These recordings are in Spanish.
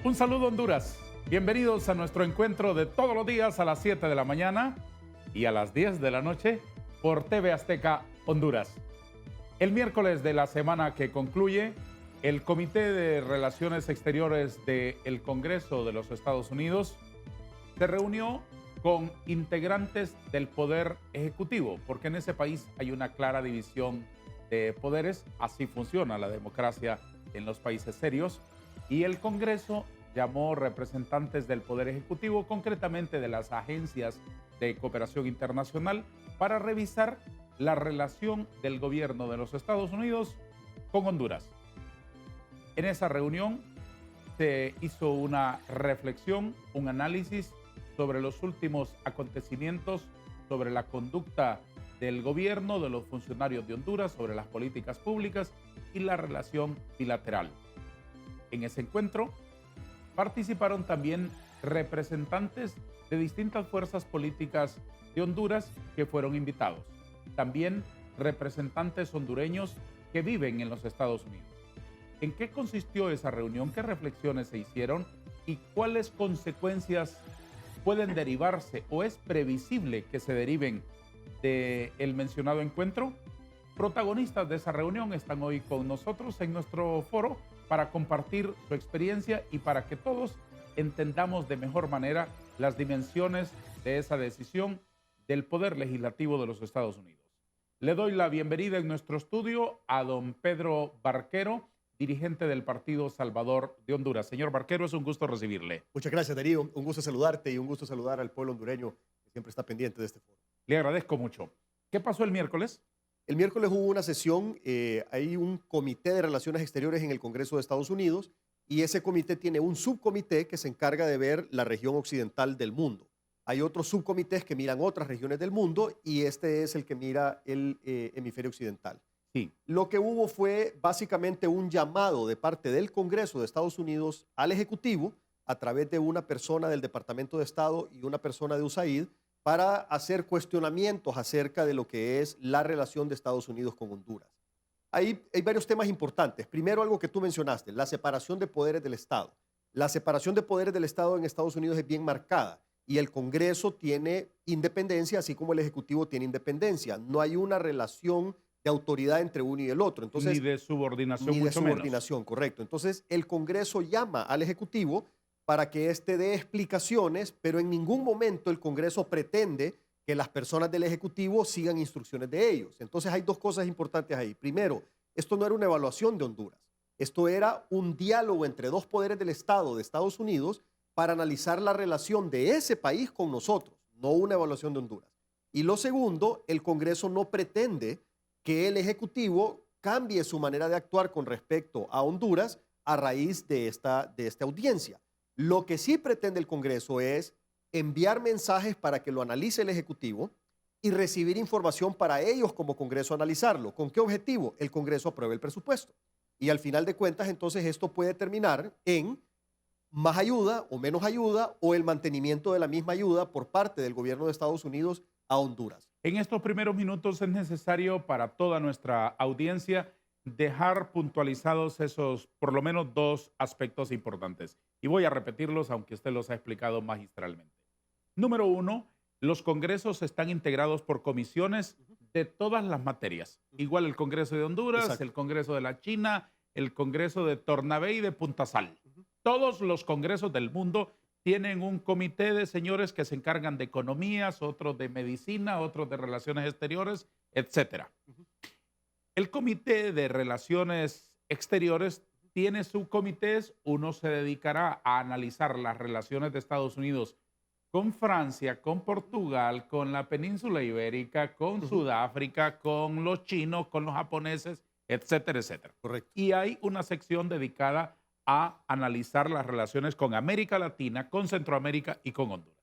Un saludo Honduras. Bienvenidos a nuestro encuentro de todos los días a las 7 de la mañana y a las 10 de la noche por TV Azteca Honduras. El miércoles de la semana que concluye, el Comité de Relaciones Exteriores del Congreso de los Estados Unidos se reunió con integrantes del Poder Ejecutivo, porque en ese país hay una clara división de poderes. Así funciona la democracia en los países serios. Y el Congreso llamó representantes del Poder Ejecutivo, concretamente de las agencias de cooperación internacional, para revisar la relación del gobierno de los Estados Unidos con Honduras. En esa reunión se hizo una reflexión, un análisis sobre los últimos acontecimientos, sobre la conducta del gobierno, de los funcionarios de Honduras, sobre las políticas públicas y la relación bilateral. En ese encuentro participaron también representantes de distintas fuerzas políticas de Honduras que fueron invitados. También representantes hondureños que viven en los Estados Unidos. ¿En qué consistió esa reunión? ¿Qué reflexiones se hicieron? ¿Y cuáles consecuencias pueden derivarse o es previsible que se deriven del mencionado encuentro? Protagonistas de esa reunión están hoy con nosotros en nuestro foro para compartir su experiencia y para que todos entendamos de mejor manera las dimensiones de esa decisión del Poder Legislativo de los Estados Unidos. Le doy la bienvenida en nuestro estudio a don Pedro Barquero, dirigente del Partido Salvador de Honduras. Señor Barquero, es un gusto recibirle. Muchas gracias, Darío. Un gusto saludarte y un gusto saludar al pueblo hondureño que siempre está pendiente de este foro. Le agradezco mucho. ¿Qué pasó el miércoles? El miércoles hubo una sesión, hay un comité de relaciones exteriores en el Congreso de Estados Unidos y ese comité tiene un subcomité que se encarga de ver la región occidental del mundo. Hay otros subcomités que miran otras regiones del mundo y este es el que mira el hemisferio occidental. Sí. Lo que hubo fue básicamente un llamado de parte del Congreso de Estados Unidos al Ejecutivo a través de una persona del Departamento de Estado y una persona de USAID para hacer cuestionamientos acerca de lo que es la relación de Estados Unidos con Honduras. Hay varios temas importantes. Primero, algo que tú mencionaste, la separación de poderes del Estado. La separación de poderes del Estado en Estados Unidos es bien marcada y el Congreso tiene independencia, así como el Ejecutivo tiene independencia. No hay una relación de autoridad entre uno y el otro. Entonces, ni de subordinación, ni de mucho subordinación, menos. correcto. Entonces, el Congreso llama al Ejecutivo para que éste dé explicaciones, pero en ningún momento el Congreso pretende que las personas del Ejecutivo sigan instrucciones de ellos. Entonces hay dos cosas importantes ahí. Primero, esto no era una evaluación de Honduras. Esto era un diálogo entre dos poderes del Estado de Estados Unidos para analizar la relación de ese país con nosotros, no una evaluación de Honduras. Y lo segundo, el Congreso no pretende que el Ejecutivo cambie su manera de actuar con respecto a Honduras a raíz de esta audiencia. Lo que sí pretende el Congreso es enviar mensajes para que lo analice el Ejecutivo y recibir información para ellos como Congreso analizarlo. ¿Con qué objetivo? El Congreso apruebe el presupuesto. Y al final de cuentas, entonces, esto puede terminar en más ayuda o menos ayuda o el mantenimiento de la misma ayuda por parte del gobierno de Estados Unidos a Honduras. En estos primeros minutos es necesario para toda nuestra audiencia dejar puntualizados esos por lo menos dos aspectos importantes. Y voy a repetirlos, aunque usted los ha explicado magistralmente. Número uno, los congresos están integrados por comisiones de todas las materias. Igual el Congreso de Honduras, Exacto. el Congreso de la China, el Congreso de Tornabé y de Punta Sal. Todos los congresos del mundo tienen un comité de señores que se encargan de economías, otros de medicina, otros de relaciones exteriores, etcétera. El Comité de Relaciones Exteriores tiene subcomités. Uno se dedicará a analizar las relaciones de Estados Unidos con Francia, con Portugal, con la península ibérica, con Sudáfrica, con los chinos, con los japoneses, etcétera, etcétera. Correcto. Y hay una sección dedicada a analizar las relaciones con América Latina, con Centroamérica y con Honduras.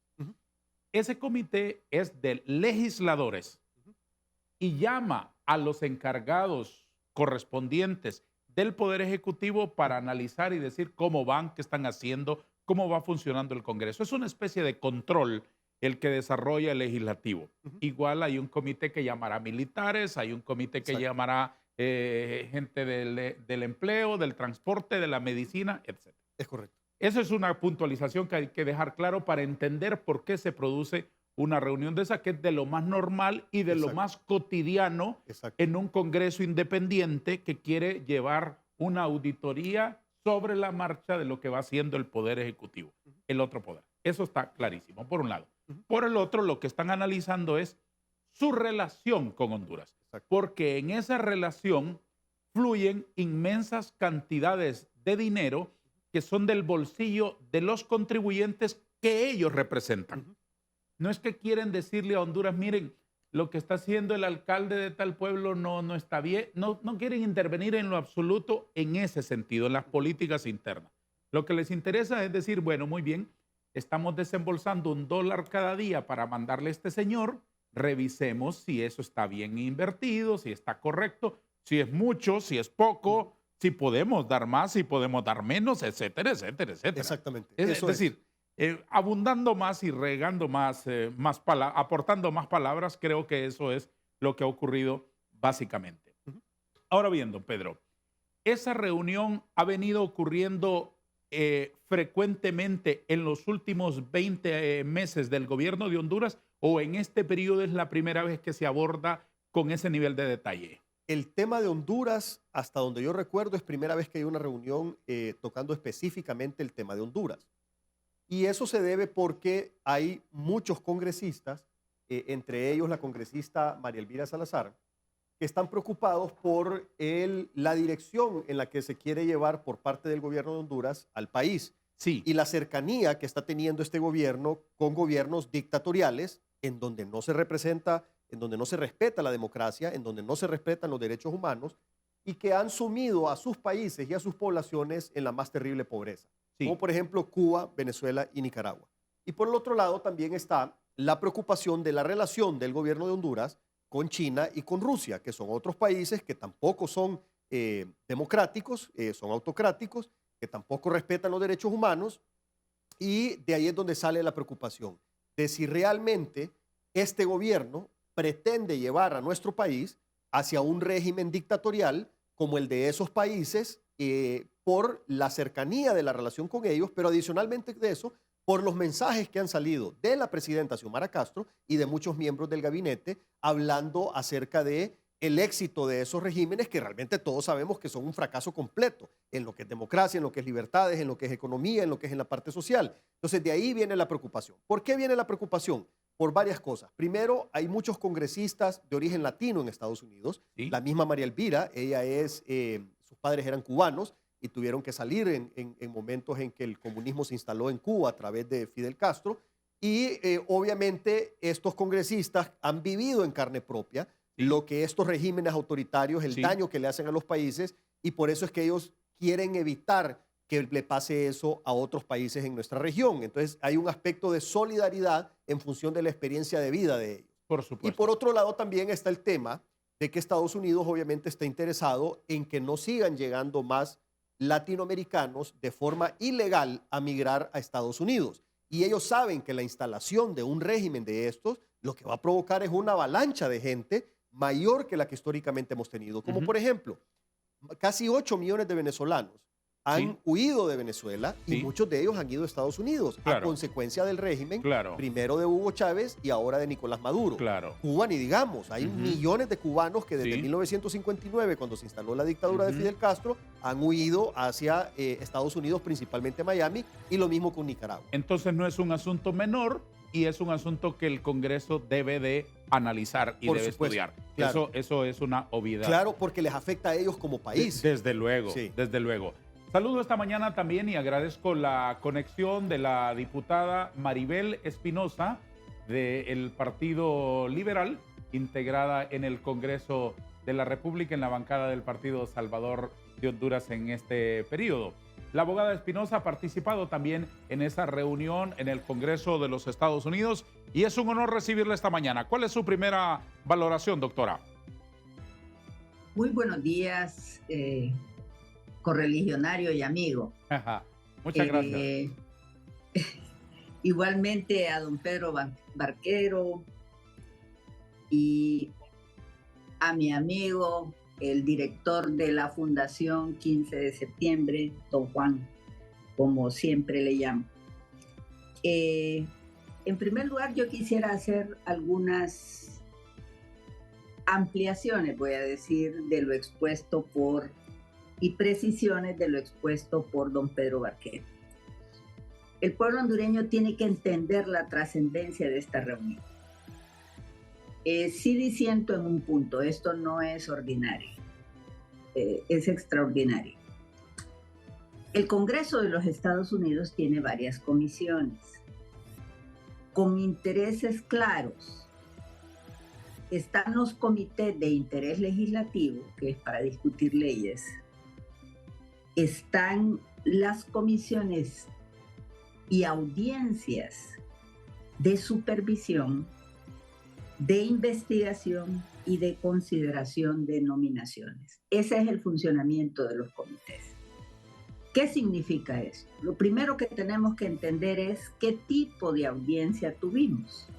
Ese comité es de legisladores y llama a los encargados correspondientes del Poder Ejecutivo para analizar y decir cómo van, qué están haciendo, cómo va funcionando el Congreso. Es una especie de control el que desarrolla el legislativo. Igual hay un comité que llamará militares, hay un comité que llamará gente del empleo, del transporte, de la medicina, etc. Es correcto. Esa es una puntualización que hay que dejar claro para entender por qué se produce una reunión de esa, que es de lo más normal y de lo Exacto, más cotidiano exacto. en un Congreso independiente que quiere llevar una auditoría sobre la marcha de lo que va haciendo el Poder Ejecutivo, Ujú, el otro poder. Eso está clarísimo, por un lado. ujú, Por el otro, lo que están analizando es su relación con Honduras, exacto. porque en esa relación fluyen inmensas cantidades de dinero que son del bolsillo de los contribuyentes que ellos representan. Ujú, No es que quieren decirle a Honduras, miren, lo que está haciendo el alcalde de tal pueblo no está bien. No quieren intervenir en lo absoluto en ese sentido, en las ujú. políticas internas. Lo que les interesa es decir, bueno, muy bien, estamos desembolsando $1 cada día para mandarle a este señor, revisemos si eso está bien invertido, si está correcto, si es mucho, si es Ujú. poco, si podemos dar más, si podemos dar menos, etcétera, etcétera, etcétera. Exactamente, Es eso es. decir, abundando más y regando más, aportando más palabras, creo que eso es lo que ha ocurrido básicamente. Ujú. Ahora bien, don Pedro, esa reunión ha venido ocurriendo frecuentemente en los últimos 20 meses del gobierno de Honduras o en este periodo es la primera vez que se aborda con ese nivel de detalle. El tema de Honduras, hasta donde yo recuerdo, es primera vez que hay una reunión tocando específicamente el tema de Honduras. Y eso se debe porque hay muchos congresistas, entre ellos la congresista María Elvira Salazar, que están preocupados por la dirección en la que se quiere llevar por parte del gobierno de Honduras al país Sí, y la cercanía que está teniendo este gobierno con gobiernos dictatoriales en donde no se representa, en donde no se respeta la democracia, en donde no se respetan los derechos humanos y que han sumido a sus países y a sus poblaciones en la más terrible pobreza, como sí, por ejemplo Cuba, Venezuela y Nicaragua. Y por el otro lado también está la preocupación de la relación del gobierno de Honduras con China y con Rusia, que son otros países que tampoco son democráticos, son autocráticos, que tampoco respetan los derechos humanos, y de ahí es donde sale la preocupación de si realmente este gobierno pretende llevar a nuestro país hacia un régimen dictatorial como el de esos países por la cercanía de la relación con ellos, pero adicionalmente de eso, por los mensajes que han salido de la presidenta Xiomara Castro y de muchos miembros del gabinete hablando acerca de el éxito de esos regímenes que realmente todos sabemos que son un fracaso completo en lo que es democracia, en lo que es libertades, en lo que es economía, en lo que es en la parte social. Entonces, de ahí viene la preocupación. ¿Por qué viene la preocupación? Por varias cosas. Primero, hay muchos congresistas de origen latino en Estados Unidos. sí. La misma María Elvira, sus padres eran cubanos y tuvieron que salir en momentos en que el comunismo se instaló en Cuba a través de Fidel Castro. Y obviamente estos congresistas han vivido en carne propia Sí, lo que estos regímenes autoritarios, el sí, daño que le hacen a los países, y por eso es que ellos quieren evitar que le pase eso a otros países en nuestra región. Entonces hay un aspecto de solidaridad en función de la experiencia de vida de ellos. por Y por supuesto. otro lado también está el tema de que Estados Unidos obviamente está interesado en que no sigan llegando más latinoamericanos de forma ilegal a migrar a Estados Unidos. Y ellos saben que la instalación de un régimen de estos lo que va a provocar es una avalancha de gente mayor que la que históricamente hemos tenido. Como Ujú, por ejemplo, casi 8 millones de venezolanos sí, han huido de Venezuela y sí, muchos de ellos han ido a Estados Unidos a claro, consecuencia del régimen, claro, primero de Hugo Chávez y ahora de Nicolás Maduro. claro. Cuba, ni digamos, hay Ujú, millones de cubanos que desde sí, 1959, cuando se instaló la dictadura de ujú. Fidel Castro, han huido hacia Estados Unidos, principalmente Miami, y lo mismo con Nicaragua. Entonces no es un asunto menor y es un asunto que el Congreso debe de analizar y Por debe supuesto, estudiar. claro. Eso es una obviedad. Claro, porque les afecta a ellos como país. Desde luego, Sí. desde luego. Saludo esta mañana también y agradezco la conexión de la diputada Maribel Espinosa del Partido Liberal, integrada en el Congreso de la República en la bancada del Partido Salvador de Honduras en este periodo. La abogada Espinosa ha participado también en esa reunión en el Congreso de los Estados Unidos y es un honor recibirla esta mañana. ¿Cuál es su primera valoración, doctora? Muy buenos días, correligionario y amigo. Muchas gracias. Eh, Igualmente a don Pedro Barquero y a mi amigo, el director de la Fundación 15 de septiembre, don Juan. como siempre le llamo. En primer lugar, yo quisiera hacer algunas ampliaciones, voy a decir, de lo expuesto y precisiones de lo expuesto por don Pedro Barquero. El pueblo hondureño tiene que entender la trascendencia de esta reunión. Sí disiento en un punto, esto no es ordinario, es extraordinario. El Congreso de los Estados Unidos tiene varias comisiones con intereses claros. Están los comités de interés legislativo, que es para discutir leyes. Están las comisiones y audiencias de supervisión, de investigación y de consideración de nominaciones. Ese es el funcionamiento de los comités. ¿Qué significa eso? Lo primero que tenemos que entender es qué tipo de audiencia tuvimos.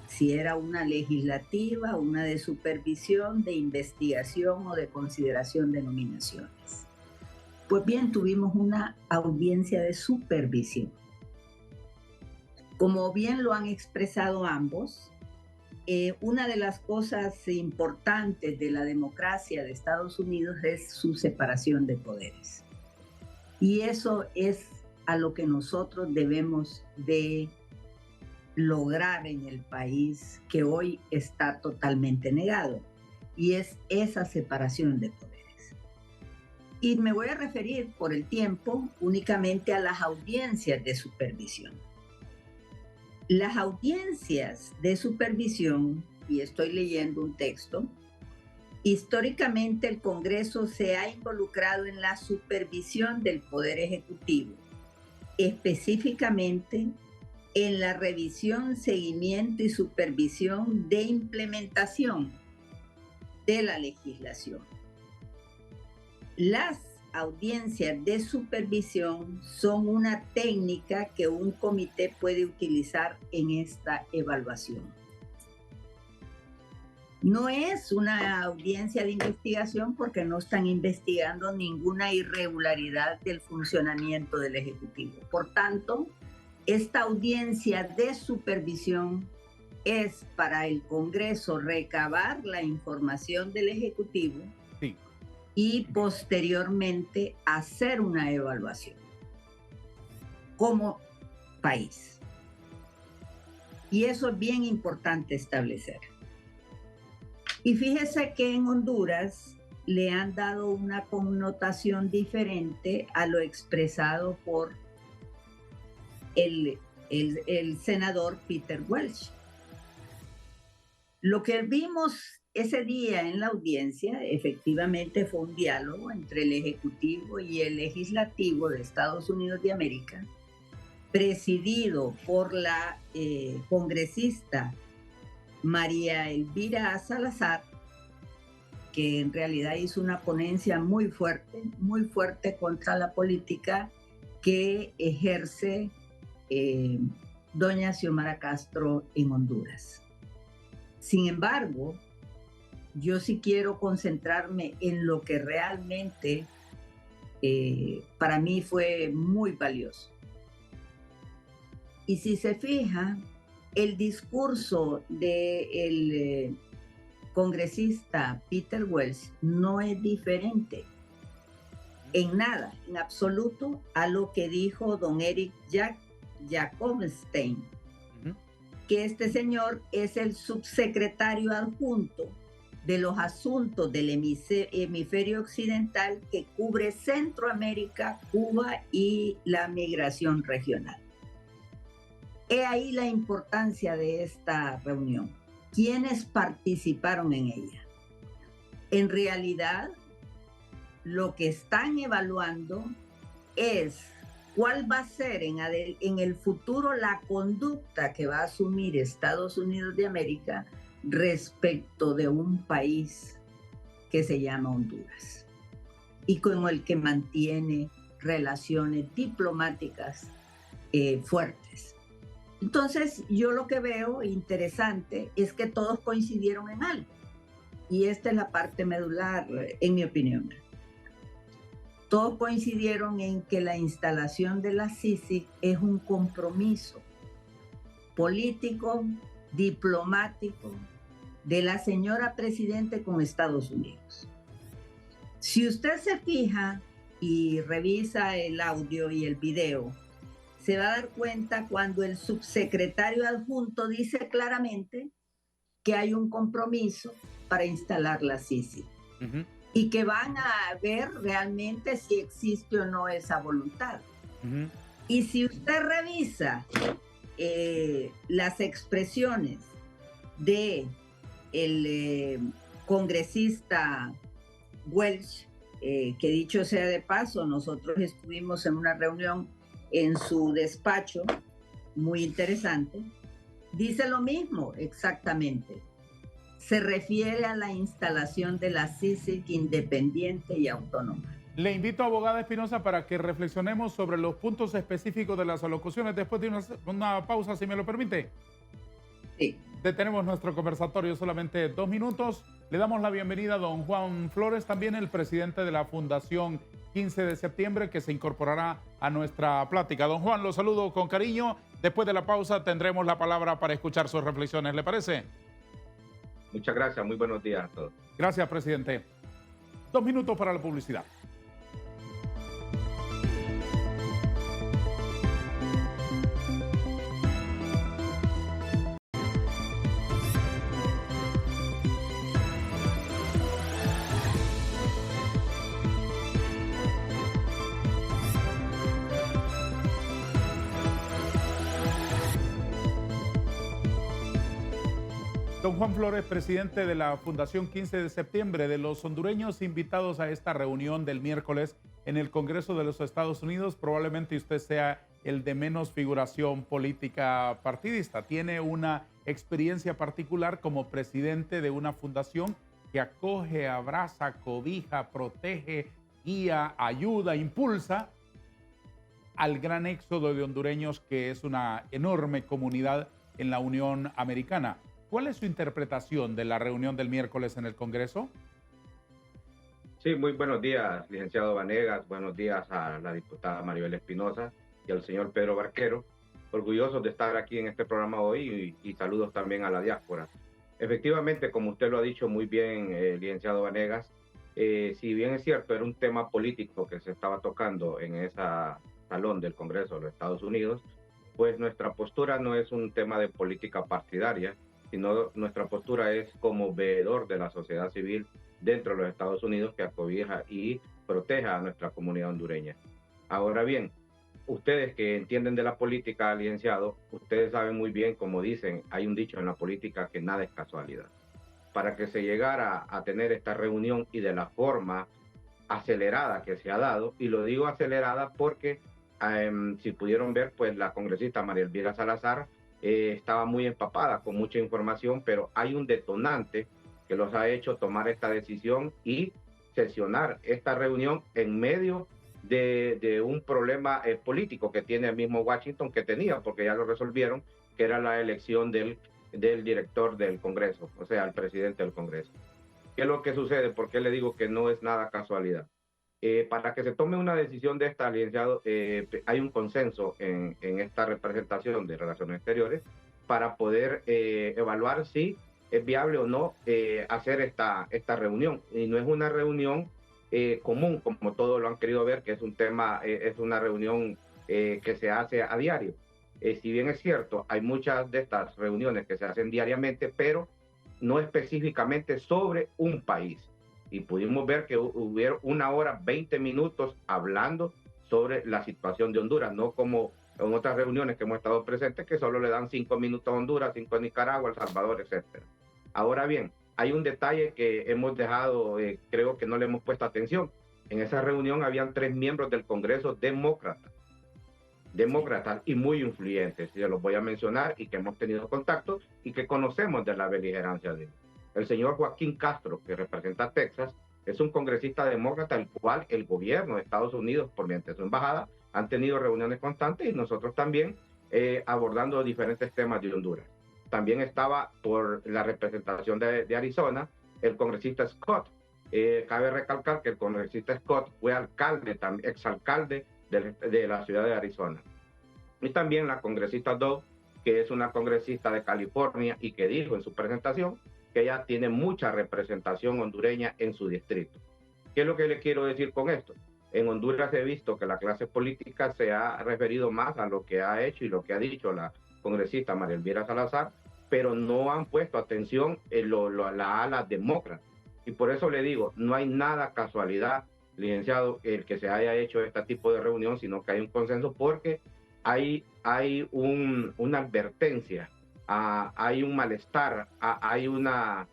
Si era una legislativa, una de supervisión, de investigación o de consideración de nominaciones. Pues bien, tuvimos una audiencia de supervisión. Como bien lo han expresado ambos, una de las cosas importantes de la democracia de Estados Unidos es su separación de poderes. Y eso es a lo que nosotros debemos de lograr en el país que hoy está totalmente negado, y es esa separación de poderes. Y me voy a referir por el tiempo únicamente a las audiencias de supervisión. Las audiencias de supervisión, y estoy leyendo un texto, históricamente el Congreso se ha involucrado en la supervisión del Poder Ejecutivo, específicamente en la revisión, seguimiento y supervisión de implementación de la legislación. Las audiencias de supervisión son una técnica que un comité puede utilizar en esta evaluación. No es una audiencia de investigación porque no están investigando ninguna irregularidad del funcionamiento del Ejecutivo. Por tanto, esta audiencia de supervisión es para el Congreso recabar la información del Ejecutivo y posteriormente hacer una evaluación como país. Y eso es bien importante establecer. Y fíjese que en Honduras le han dado una connotación diferente a lo expresado por el senador Peter Welch. Lo que vimos ese día en la audiencia efectivamente fue un diálogo entre el Ejecutivo y el Legislativo de Estados Unidos de América, presidido por la congresista María Elvira Salazar, que en realidad hizo una ponencia muy fuerte contra la política que ejerce doña Xiomara Castro en Honduras. Sin embargo, yo sí quiero concentrarme en lo que realmente para mí fue muy valioso. Y si se fija, el discurso del congresista Peter Welch no es diferente en nada, en absoluto, a lo que dijo don Eric Jacobstein, que este señor es el subsecretario adjunto de los asuntos del hemisferio occidental que cubre Centroamérica, Cuba y la migración regional. He ahí la importancia de esta reunión. ¿Quiénes participaron en ella? En realidad, lo que están evaluando es cuál va a ser en el futuro la conducta que va a asumir Estados Unidos de América respecto de un país que se llama Honduras y con el que mantiene relaciones diplomáticas fuertes. Entonces, yo lo que veo interesante es que todos coincidieron en algo. Y esta es la parte medular, en mi opinión. todos coincidieron en que la instalación de la CICIG es un compromiso político, diplomático de la señora presidente con Estados Unidos. Si usted se fija y revisa el audio y el video, se va a dar cuenta cuando el subsecretario adjunto dice claramente que hay un compromiso para instalar la CICIG y que van a ver realmente si existe o no esa voluntad. Y si usted revisa las expresiones de el congresista Welch, que dicho sea de paso, nosotros estuvimos en una reunión en su despacho, muy interesante, dice lo mismo exactamente. Se refiere a la instalación de la CICIG independiente y autónoma. Le invito, abogada Espinosa, para que reflexionemos sobre los puntos específicos de las alocuciones después de una pausa, si me lo permite. Sí. Detenemos nuestro conversatorio solamente 2 minutos. Le damos la bienvenida a don Juan Flores, también el presidente de la Fundación 15 de septiembre, que se incorporará a nuestra plática. Don Juan, lo saludo con cariño. Después de la pausa tendremos la palabra para escuchar sus reflexiones. ¿Le parece? Muchas gracias. Muy buenos días a todos. Gracias, presidente. 2 minutos para la publicidad. Don Juan Flores, presidente de la Fundación 15 de septiembre, de los hondureños invitados a esta reunión del miércoles en el Congreso de los Estados Unidos, probablemente usted sea el de menos figuración política partidista. Tiene una experiencia particular como presidente de una fundación que acoge, abraza, cobija, protege, guía, ayuda, impulsa al gran éxodo de hondureños, que es una enorme comunidad en la Unión Americana. ¿Cuál es su interpretación de la reunión del miércoles en el Congreso? Sí, muy buenos días, licenciado Vanegas. Buenos días a la diputada Maribel Espinosa y al señor Pedro Barquero. Orgullosos de estar aquí en este programa hoy y saludos también a la diáspora. Efectivamente, como usted lo ha dicho muy bien, licenciado Vanegas, si bien es cierto, era un tema político que se estaba tocando en ese salón del Congreso de los Estados Unidos, pues nuestra postura no es un tema de política partidaria, sino nuestra postura es como veedor de la sociedad civil dentro de los Estados Unidos, que acobija y proteja a nuestra comunidad hondureña. Ahora bien, ustedes que entienden de la política, licenciado, ustedes saben muy bien, como dicen, hay un dicho en la política que nada es casualidad. Para que se llegara a tener esta reunión y de la forma acelerada que se ha dado, y lo digo acelerada porque si pudieron ver, pues la congresista María Elvira Salazar estaba muy empapada con mucha información, pero hay un detonante que los ha hecho tomar esta decisión y sesionar esta reunión en medio de un problema político que tiene el mismo Washington, que tenía, porque ya lo resolvieron, que era la elección del director del Congreso, o sea, el presidente del Congreso. ¿Qué es lo que sucede? ¿Por qué le digo que no es nada casualidad? Para que se tome una decisión de esta, licenciado, hay un consenso en esta representación de Relaciones Exteriores para poder evaluar si es viable o no hacer esta reunión. Y no es una reunión común, como todos lo han querido ver, que es un tema, es una reunión que se hace a diario. Si bien es cierto, hay muchas de estas reuniones que se hacen diariamente, pero no específicamente sobre un país. Y pudimos ver que hubieron 1 hora, 20 minutos hablando sobre la situación de Honduras, no como en otras reuniones que hemos estado presentes, que solo le dan 5 minutos a Honduras, 5 a Nicaragua, El Salvador, etc. Ahora bien, hay un detalle que hemos dejado, creo que no le hemos puesto atención. En esa reunión habían 3 miembros del Congreso demócratas y muy influyentes, y se los voy a mencionar, y que hemos tenido contacto y que conocemos de la beligerancia de ellos. El señor Joaquín Castro, que representa a Texas, es un congresista demócrata, el cual el gobierno de Estados Unidos, por mediante su embajada, han tenido reuniones constantes, y nosotros también abordando diferentes temas de Honduras. También estaba por la representación de Arizona el congresista Scott, Cabe recalcar que el congresista Scott fue alcalde, exalcalde de la ciudad de Arizona. Y también la congresista Doe, que es una congresista de California y que dijo en su presentación que ella tiene mucha representación hondureña en su distrito. ¿Qué es lo que le quiero decir con esto? En Honduras he visto que la clase política se ha referido más a lo que ha hecho y lo que ha dicho la congresista María Elvira Salazar, pero no han puesto atención en la ala demócrata. Y por eso le digo, no hay nada casualidad, licenciado, el que se haya hecho este tipo de reunión, sino que hay un consenso porque hay una advertencia, hay un malestar, hay una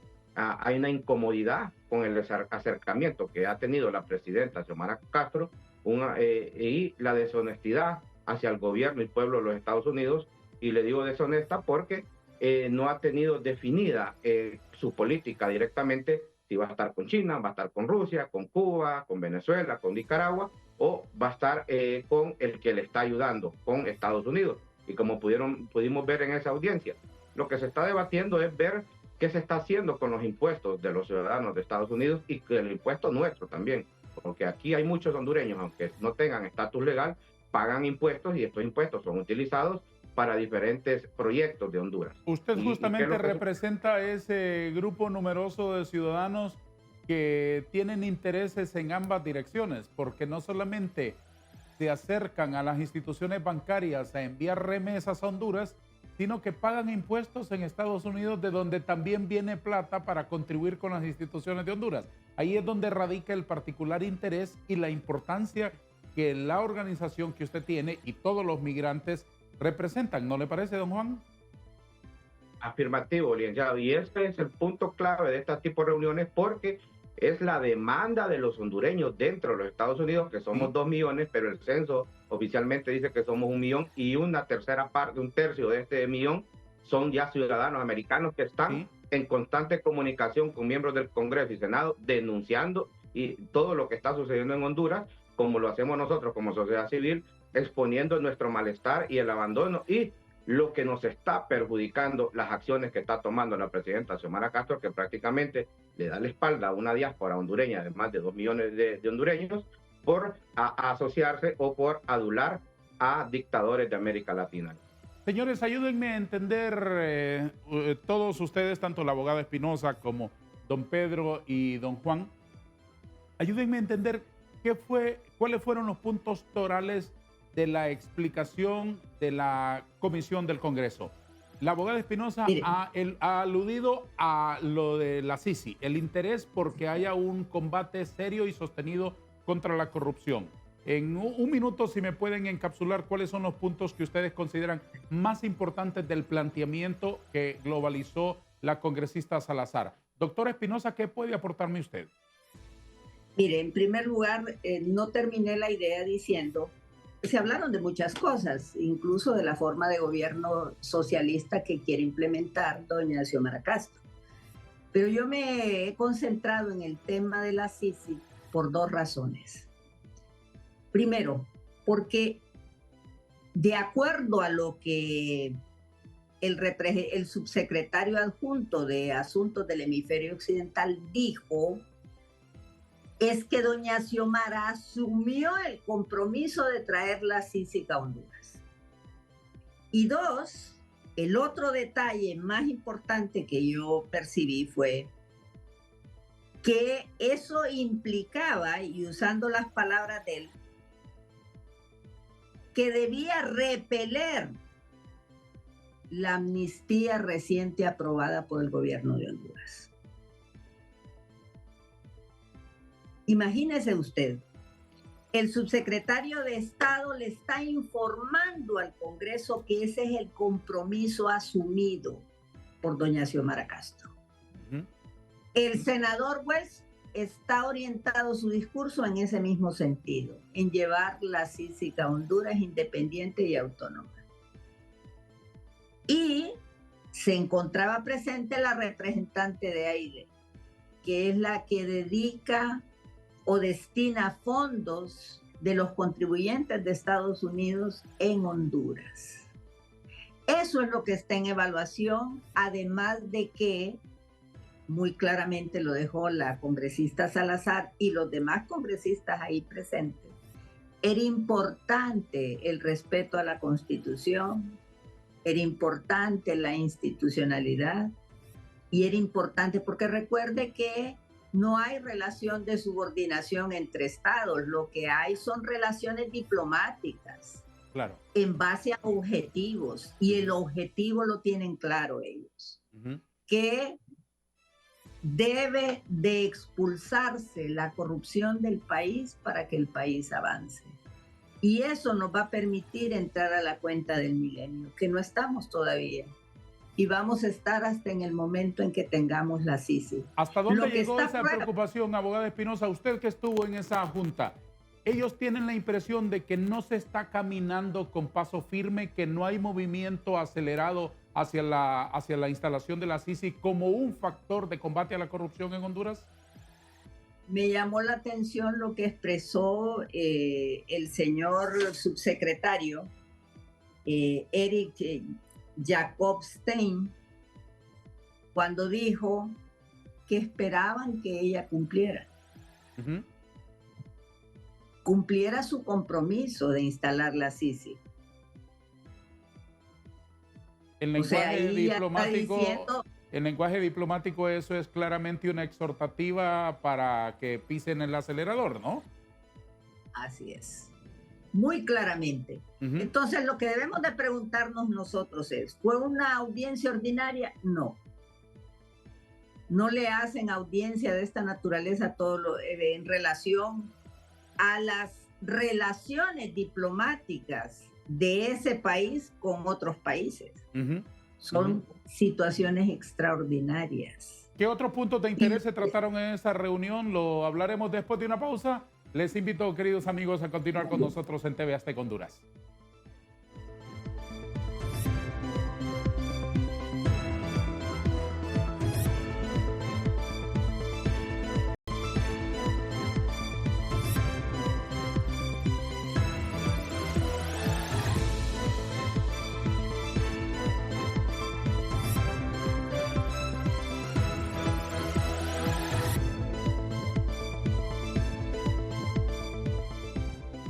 incomodidad con el acercamiento que ha tenido la presidenta Xiomara Castro y la deshonestidad hacia el gobierno y pueblo de los Estados Unidos. Y le digo deshonesta porque no ha tenido definida su política directamente, si va a estar con China, va a estar con Rusia, con Cuba, con Venezuela, con Nicaragua, o va a estar con el que le está ayudando, con Estados Unidos. Y como pudimos ver en esa audiencia, lo que se está debatiendo es ver qué se está haciendo con los impuestos de los ciudadanos de Estados Unidos y el impuesto nuestro también, porque aquí hay muchos hondureños, aunque no tengan estatus legal, pagan impuestos y estos impuestos son utilizados para diferentes proyectos de Honduras. Usted justamente representa ese grupo numeroso de ciudadanos que tienen intereses en ambas direcciones, porque no solamente se acercan a las instituciones bancarias a enviar remesas a Honduras, sino que pagan impuestos en Estados Unidos, de donde también viene plata para contribuir con las instituciones de Honduras. Ahí es donde radica el particular interés y la importancia que la organización que usted tiene y todos los migrantes representan. ¿No le parece, don Juan? Afirmativo, licenciado. Y este es el punto clave de este tipo de reuniones, porque es la demanda de los hondureños dentro de los Estados Unidos, que somos 2 millones, pero el censo oficialmente dice que somos 1 millón, y una tercera parte, 1/3 de este millón, son ya ciudadanos americanos que están en constante comunicación con miembros del Congreso y Senado, denunciando y todo lo que está sucediendo en Honduras, como lo hacemos nosotros como sociedad civil, exponiendo nuestro malestar y el abandono y lo que nos está perjudicando las acciones que está tomando la presidenta Xiomara Castro, que prácticamente le da la espalda a una diáspora hondureña de más de 2 millones de hondureños por asociarse o por adular a dictadores de América Latina. Señores, ayúdenme a entender todos ustedes, tanto la abogada Espinosa como don Pedro y don Juan, ayúdenme a entender cuáles fueron los puntos torales de la explicación de la comisión del Congreso. La abogada Espinosa ha aludido a lo de la Sisi, el interés porque haya un combate serio y sostenido contra la corrupción. En un minuto, si me pueden encapsular cuáles son los puntos que ustedes consideran más importantes del planteamiento que globalizó la congresista Salazar. Doctora Espinosa, ¿qué puede aportarme usted? Mire, en primer lugar, no terminé la idea diciendo, se hablaron de muchas cosas, incluso de la forma de gobierno socialista que quiere implementar doña Xiomara Castro. Pero yo me he concentrado en el tema de la Sisi por 2 razones. Primero, porque de acuerdo a lo que el subsecretario adjunto de Asuntos del Hemisferio Occidental dijo, es que doña Xiomara asumió el compromiso de traer la Sisi a Honduras. Y 2, el otro detalle más importante que yo percibí fue que eso implicaba, y usando las palabras de él, que debía repeler la amnistía reciente aprobada por el gobierno de Honduras. Imagínese usted, el subsecretario de Estado le está informando al Congreso que ese es el compromiso asumido por doña Xiomara Castro. El senador West está orientado su discurso en ese mismo sentido, en llevar la Sisi a Honduras independiente y autónoma. Y se encontraba presente la representante de AIDE, que es la que dedica o destina fondos de los contribuyentes de Estados Unidos en Honduras. Eso es lo que está en evaluación, además de que muy claramente lo dejó la congresista Salazar y los demás congresistas ahí presentes, era importante el respeto a la Constitución, era importante la institucionalidad y era importante porque recuerde que no hay relación de subordinación entre estados, lo que hay son relaciones diplomáticas. Claro. En base a objetivos, y el objetivo lo tienen claro ellos, que debe de expulsarse la corrupción del país para que el país avance. Y eso nos va a permitir entrar a la cuenta del milenio, que no estamos todavía. Y vamos a estar hasta en el momento en que tengamos la CICI. ¿Hasta dónde llegó esa preocupación, abogada Espinosa? Usted que estuvo en esa junta, ellos tienen la impresión de que no se está caminando con paso firme, que no hay movimiento acelerado hacia la instalación de la CICI como un factor de combate a la corrupción en Honduras. Me llamó la atención lo que expresó el señor subsecretario Eric Jacobstein cuando dijo que esperaban que ella cumpliera su compromiso de instalar la CICI. El lenguaje diplomático, eso es claramente una exhortativa para que pisen el acelerador, ¿no? Así es, muy claramente. Entonces, lo que debemos de preguntarnos nosotros es, ¿fue una audiencia ordinaria? No. No le hacen audiencia de esta naturaleza en relación a las relaciones diplomáticas de ese país con otros países. Son situaciones extraordinarias. ¿Qué otros puntos de interés se trataron en esa reunión? Lo hablaremos después de una pausa. Les invito, queridos amigos, a continuar con nosotros en TV Azteca Honduras.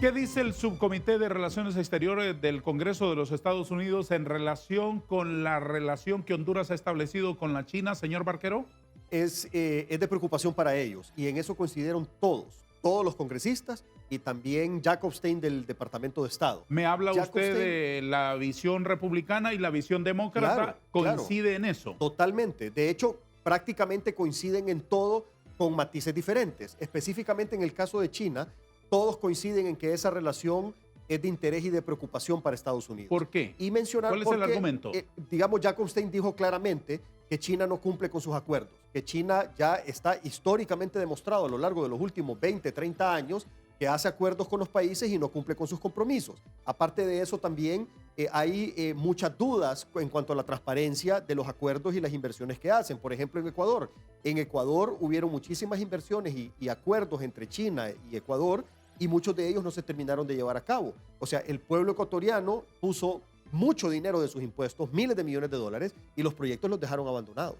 ¿Qué dice el Subcomité de Relaciones Exteriores del Congreso de los Estados Unidos en relación con la relación que Honduras ha establecido con la China, señor Barquero? Es de preocupación para ellos y en eso coincidieron todos los congresistas y también Jacobstein del Departamento de Estado. Me habla usted de la visión republicana y la visión demócrata, ¿coincide en eso? Totalmente. De hecho, prácticamente coinciden en todo con matices diferentes. Específicamente en el caso de China, todos coinciden en que esa relación es de interés y de preocupación para Estados Unidos. ¿Por qué? Y mencionar ¿Cuál es el argumento? Digamos, Jacobstein dijo claramente que China no cumple con sus acuerdos, que China ya está históricamente demostrado a lo largo de los últimos 20, 30 años que hace acuerdos con los países y no cumple con sus compromisos. Aparte de eso, también hay muchas dudas en cuanto a la transparencia de los acuerdos y las inversiones que hacen. Por ejemplo, en Ecuador. En Ecuador hubieron muchísimas inversiones y acuerdos entre China y Ecuador y muchos de ellos no se terminaron de llevar a cabo. O sea, el pueblo ecuatoriano puso mucho dinero de sus impuestos, miles de millones de dólares, y los proyectos los dejaron abandonados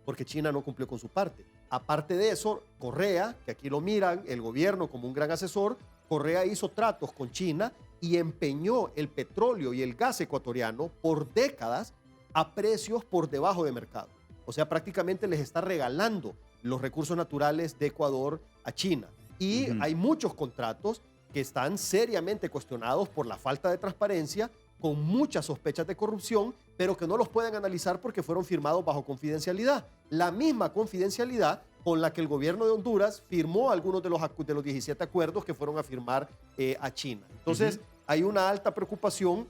porque China no cumplió con su parte. Aparte de eso, Correa, que aquí lo miran, el gobierno como un gran asesor, Correa hizo tratos con China y empeñó el petróleo y el gas ecuatoriano por décadas a precios por debajo de mercado. O sea, prácticamente les está regalando los recursos naturales de Ecuador a China. Y hay muchos contratos que están seriamente cuestionados por la falta de transparencia, con muchas sospechas de corrupción, pero que no los pueden analizar porque fueron firmados bajo confidencialidad. La misma confidencialidad con la que el gobierno de Honduras firmó algunos de los 17 acuerdos que fueron a firmar a China. Entonces, hay una alta preocupación,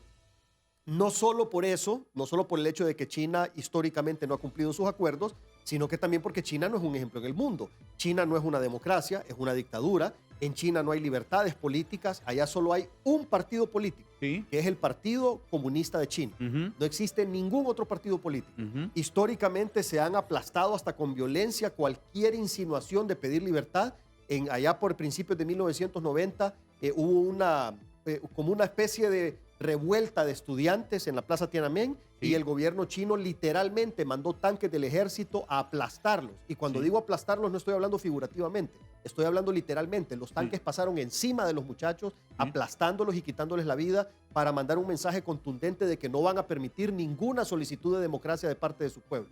no solo por eso, no solo por el hecho de que China históricamente no ha cumplido sus acuerdos, sino que también porque China no es un ejemplo en el mundo. China no es una democracia, es una dictadura. En China no hay libertades políticas, allá solo hay un partido político, que es el Partido Comunista de China. No existe ningún otro partido político. Históricamente se han aplastado hasta con violencia cualquier insinuación de pedir libertad. Allá por principios de 1990 hubo como una especie revuelta de estudiantes en la Plaza Tiananmen y el gobierno chino literalmente mandó tanques del ejército a aplastarlos. Y cuando digo aplastarlos no estoy hablando figurativamente, estoy hablando literalmente. Los tanques pasaron encima de los muchachos, aplastándolos y quitándoles la vida para mandar un mensaje contundente de que no van a permitir ninguna solicitud de democracia de parte de su pueblo.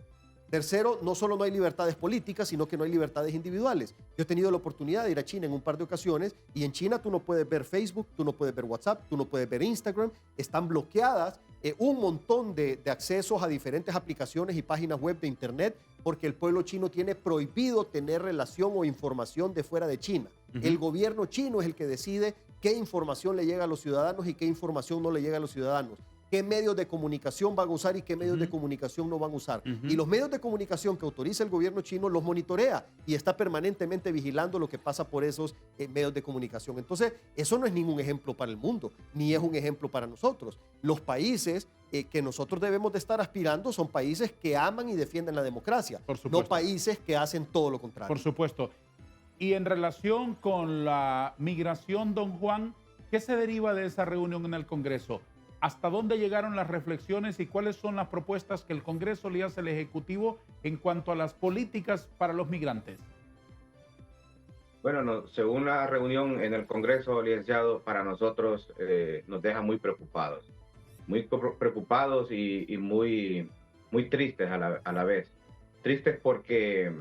Tercero, no solo no hay libertades políticas, sino que no hay libertades individuales. Yo he tenido la oportunidad de ir a China en un par de ocasiones y en China tú no puedes ver Facebook, tú no puedes ver WhatsApp, tú no puedes ver Instagram. Están bloqueadas un montón de accesos a diferentes aplicaciones y páginas web de Internet porque el pueblo chino tiene prohibido tener relación o información de fuera de China. El gobierno chino es el que decide qué información le llega a los ciudadanos y qué información no le llega a los ciudadanos. Qué medios de comunicación van a usar y qué medios de comunicación no van a usar. Y los medios de comunicación que autoriza el gobierno chino los monitorea y está permanentemente vigilando lo que pasa por esos medios de comunicación. Entonces, eso no es ningún ejemplo para el mundo, ni es un ejemplo para nosotros. Los países que nosotros debemos de estar aspirando son países que aman y defienden la democracia, no países que hacen todo lo contrario. Por supuesto. Y en relación con la migración, don Juan, ¿qué se deriva de esa reunión en el Congreso? ¿Hasta dónde llegaron las reflexiones y cuáles son las propuestas que el Congreso le hace al Ejecutivo en cuanto a las políticas para los migrantes? Bueno, según la reunión en el Congreso, licenciado, para nosotros nos deja muy preocupados y muy tristes a la vez. Tristes porque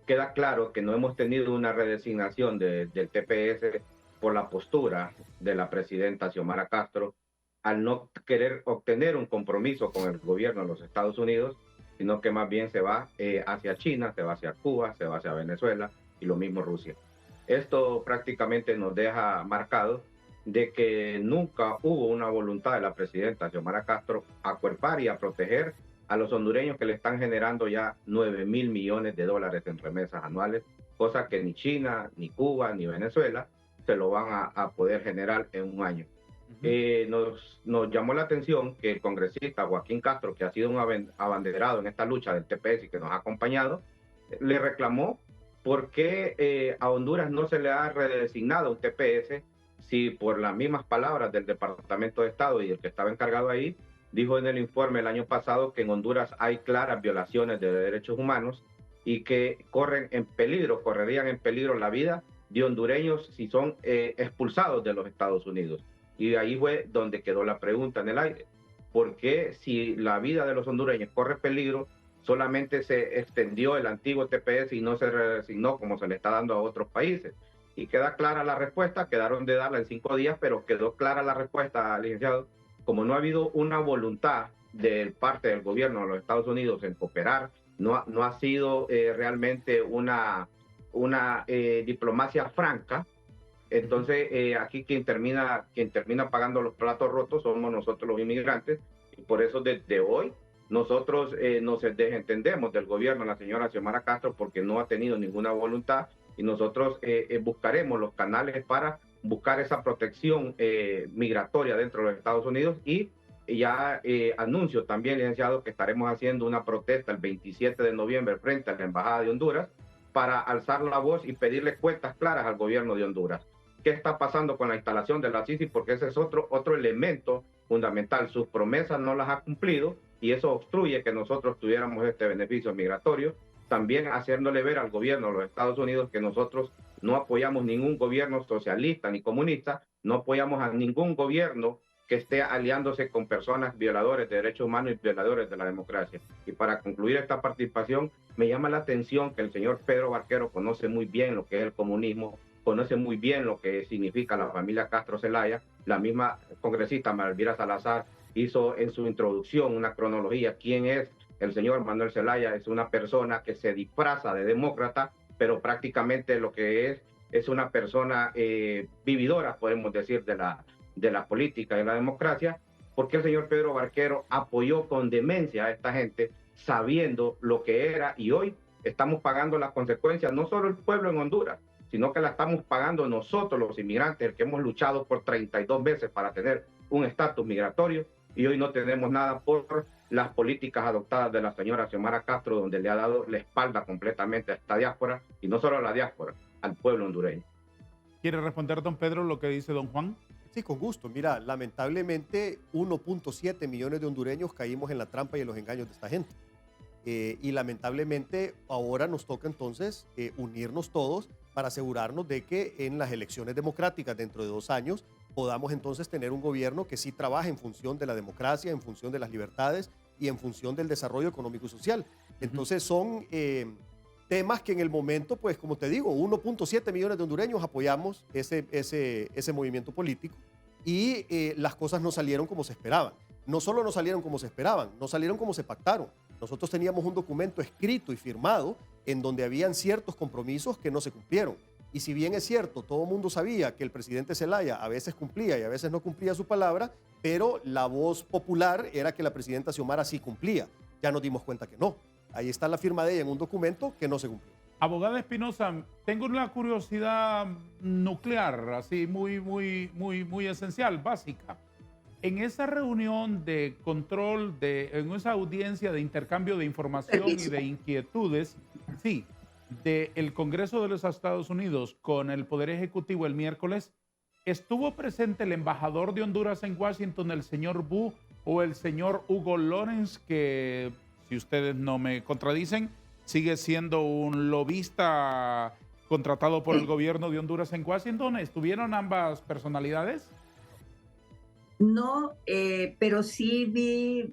queda claro que no hemos tenido una redesignación del TPS por la postura de la presidenta Xiomara Castro, al no querer obtener un compromiso con el gobierno de los Estados Unidos, sino que más bien se va hacia China, se va hacia Cuba, se va hacia Venezuela y lo mismo Rusia. Esto prácticamente nos deja marcado de que nunca hubo una voluntad de la presidenta Xiomara Castro a acuerpar y a proteger a los hondureños que le están generando ya 9.000 millones de dólares en remesas anuales, cosa que ni China, ni Cuba, ni Venezuela se lo van a poder generar en un año. Nos llamó la atención que el congresista Joaquín Castro, que ha sido un abanderado en esta lucha del TPS y que nos ha acompañado, le reclamó por qué a Honduras no se le ha redesignado un TPS si, por las mismas palabras del Departamento de Estado y el que estaba encargado ahí, dijo en el informe el año pasado que en Honduras hay claras violaciones de derechos humanos y que correrían en peligro la vida de hondureños si son expulsados de los Estados Unidos. Y ahí fue donde quedó la pregunta en el aire. ¿Por qué, si la vida de los hondureños corre peligro, solamente se extendió el antiguo TPS y no se redesignó como se le está dando a otros países? Y queda clara la respuesta, quedaron de darla en 5 días, pero quedó clara la respuesta, licenciado. Como no ha habido una voluntad de parte del gobierno de los Estados Unidos en cooperar, no ha sido realmente una diplomacia franca. Entonces, aquí quien termina pagando los platos rotos somos nosotros los inmigrantes, y por eso desde hoy nosotros nos desentendemos del gobierno de la señora Xiomara Castro porque no ha tenido ninguna voluntad, y nosotros buscaremos los canales para buscar esa protección migratoria dentro de los Estados Unidos. Y ya anuncio también, licenciado, que estaremos haciendo una protesta el 27 de noviembre frente a la Embajada de Honduras para alzar la voz y pedirle cuentas claras al gobierno de Honduras. ¿Qué está pasando con la instalación de la CICI? Porque ese es otro elemento fundamental. Sus promesas no las ha cumplido y eso obstruye que nosotros tuviéramos este beneficio migratorio. También haciéndole ver al gobierno de los Estados Unidos que nosotros no apoyamos ningún gobierno socialista ni comunista, no apoyamos a ningún gobierno que esté aliándose con personas violadores de derechos humanos y violadores de la democracia. Y para concluir esta participación, me llama la atención que el señor Pedro Barquero conoce muy bien lo que es el comunismo, conoce muy bien lo que significa la familia Castro Zelaya. La misma congresista Malvira Salazar hizo en su introducción una cronología. ¿Quién es el señor Manuel Zelaya? Es una persona que se disfraza de demócrata, pero prácticamente lo que es una persona vividora, podemos decir, de la política y de la democracia, porque el señor Pedro Barquero apoyó con demencia a esta gente, sabiendo lo que era, y hoy estamos pagando las consecuencias, no solo el pueblo en Honduras, sino que la estamos pagando nosotros los inmigrantes, que hemos luchado por 32 veces para tener un estatus migratorio, y hoy no tenemos nada por las políticas adoptadas de la señora Xiomara Castro, donde le ha dado la espalda completamente a esta diáspora, y no solo a la diáspora, al pueblo hondureño. ¿Quiere responder, don Pedro, lo que dice don Juan? Sí, con gusto. Mira, lamentablemente 1.7 millones de hondureños caímos en la trampa y en los engaños de esta gente. Y lamentablemente ahora nos toca entonces unirnos todos para asegurarnos de que en las elecciones democráticas dentro de 2 años podamos entonces tener un gobierno que sí trabaje en función de la democracia, en función de las libertades y en función del desarrollo económico y social. Entonces son temas que en el momento, pues como te digo, 1.7 millones de hondureños apoyamos ese movimiento político y las cosas no salieron como se esperaban. No solo no salieron como se esperaban, no salieron como se pactaron. Nosotros teníamos un documento escrito y firmado en donde habían ciertos compromisos que no se cumplieron. Y si bien es cierto, todo el mundo sabía que el presidente Zelaya a veces cumplía y a veces no cumplía su palabra, pero la voz popular era que la presidenta Xiomara sí cumplía. Ya nos dimos cuenta que no. Ahí está la firma de ella en un documento que no se cumplió. Abogada Espinosa, tengo una curiosidad nuclear, así muy esencial, básica. En esa reunión de control, en esa audiencia de intercambio de información y de inquietudes, sí, del Congreso de los Estados Unidos con el Poder Ejecutivo el miércoles, ¿estuvo presente el embajador de Honduras en Washington, el señor Wu, o el señor Hugo Lawrence, que, si ustedes no me contradicen, sigue siendo un lobista contratado por el gobierno de Honduras en Washington? ¿Estuvieron ambas personalidades? No, pero sí vi,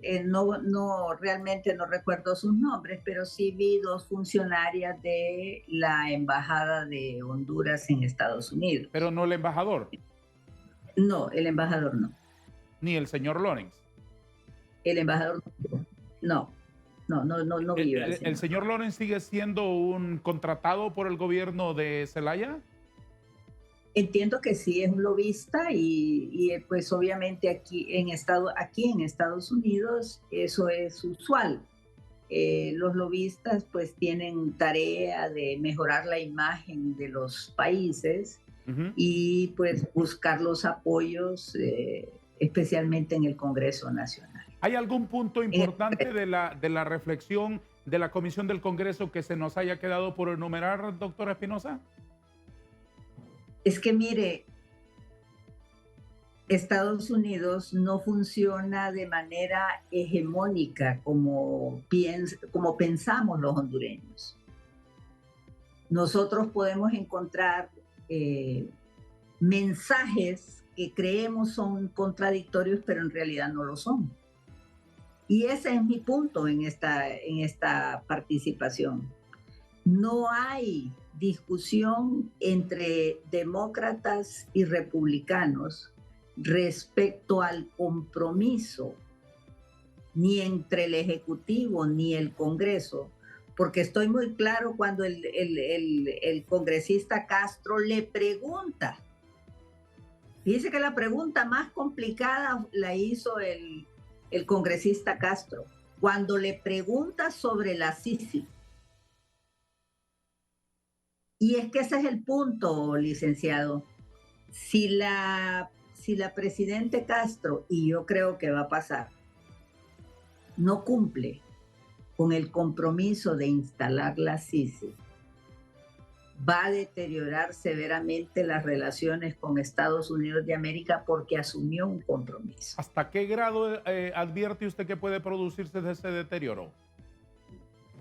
realmente no recuerdo sus nombres, pero sí vi 2 funcionarias de la Embajada de Honduras en Estados Unidos. Pero no el embajador. No, el embajador no. Ni el señor Lawrence. El embajador no vi. ¿El señor Lawrence sigue siendo un contratado por el gobierno de Zelaya? Entiendo que sí, es un lobista y pues obviamente aquí en Estados Unidos eso es usual. Los lobistas pues tienen tarea de mejorar la imagen de los países y pues buscar los apoyos, especialmente en el Congreso Nacional. ¿Hay algún punto importante de la reflexión de la Comisión del Congreso que se nos haya quedado por enumerar, doctora Espinosa? Es que mire, Estados Unidos no funciona de manera hegemónica como pensamos los hondureños. Nosotros podemos encontrar mensajes que creemos son contradictorios, pero en realidad no lo son. Y ese es mi punto en esta participación. No hay discusión entre demócratas y republicanos respecto al compromiso, ni entre el Ejecutivo ni el Congreso, porque estoy muy claro cuando el congresista Castro le pregunta. Dice que la pregunta más complicada la hizo el congresista Castro, cuando le pregunta sobre la Sisi. Y es que ese es el punto, licenciado. Si la presidente Castro, y yo creo que va a pasar, no cumple con el compromiso de instalar la Sisi, va a deteriorar severamente las relaciones con Estados Unidos de América porque asumió un compromiso. ¿Hasta qué grado advierte usted que puede producirse de ese deterioro?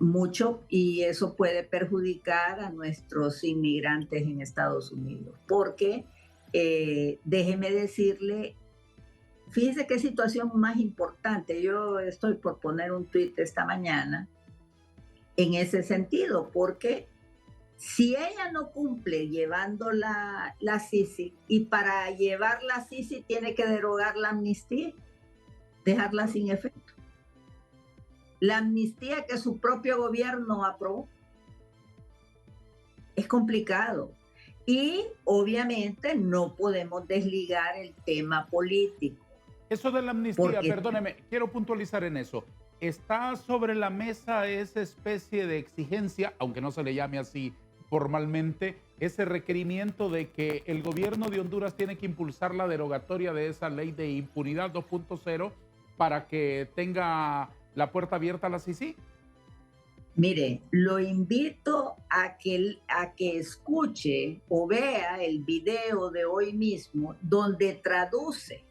Mucho, y eso puede perjudicar a nuestros inmigrantes en Estados Unidos, porque déjeme decirle, fíjese qué situación más importante. Yo estoy por poner un tuit esta mañana en ese sentido, porque si ella no cumple llevando la Sisi, y para llevar la Sisi tiene que derogar la amnistía, dejarla sin efecto. La amnistía que su propio gobierno aprobó. Es complicado. Y obviamente no podemos desligar el tema político. Eso de la amnistía, perdóneme, quiero puntualizar en eso. ¿Está sobre la mesa esa especie de exigencia, aunque no se le llame así formalmente, ese requerimiento de que el gobierno de Honduras tiene que impulsar la derogatoria de esa ley de impunidad 2.0 para que tenga la puerta abierta a la Sisi? Mire, lo invito a que escuche o vea el video de hoy mismo donde traduce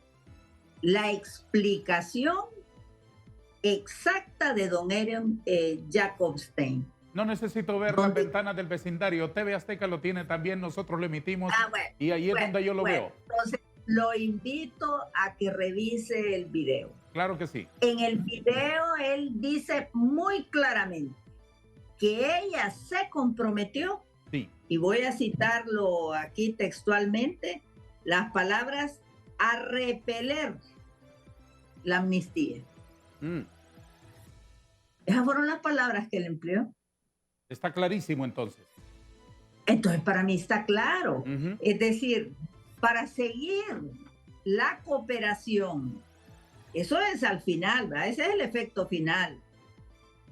la explicación exacta de don Aaron Jacobstein. No necesito ver las ventanas del vecindario. TV Azteca lo tiene también, nosotros lo emitimos y ahí es donde yo lo veo. Entonces, lo invito a que revise el video. Claro que sí. En el video él dice muy claramente que ella se comprometió, sí, y voy a citarlo aquí textualmente, las palabras a repeler la amnistía. Esas fueron las palabras que él empleó. Está clarísimo entonces. Entonces para mí está claro. Es decir, para seguir la cooperación, eso es al final, ¿verdad? Ese es el efecto final.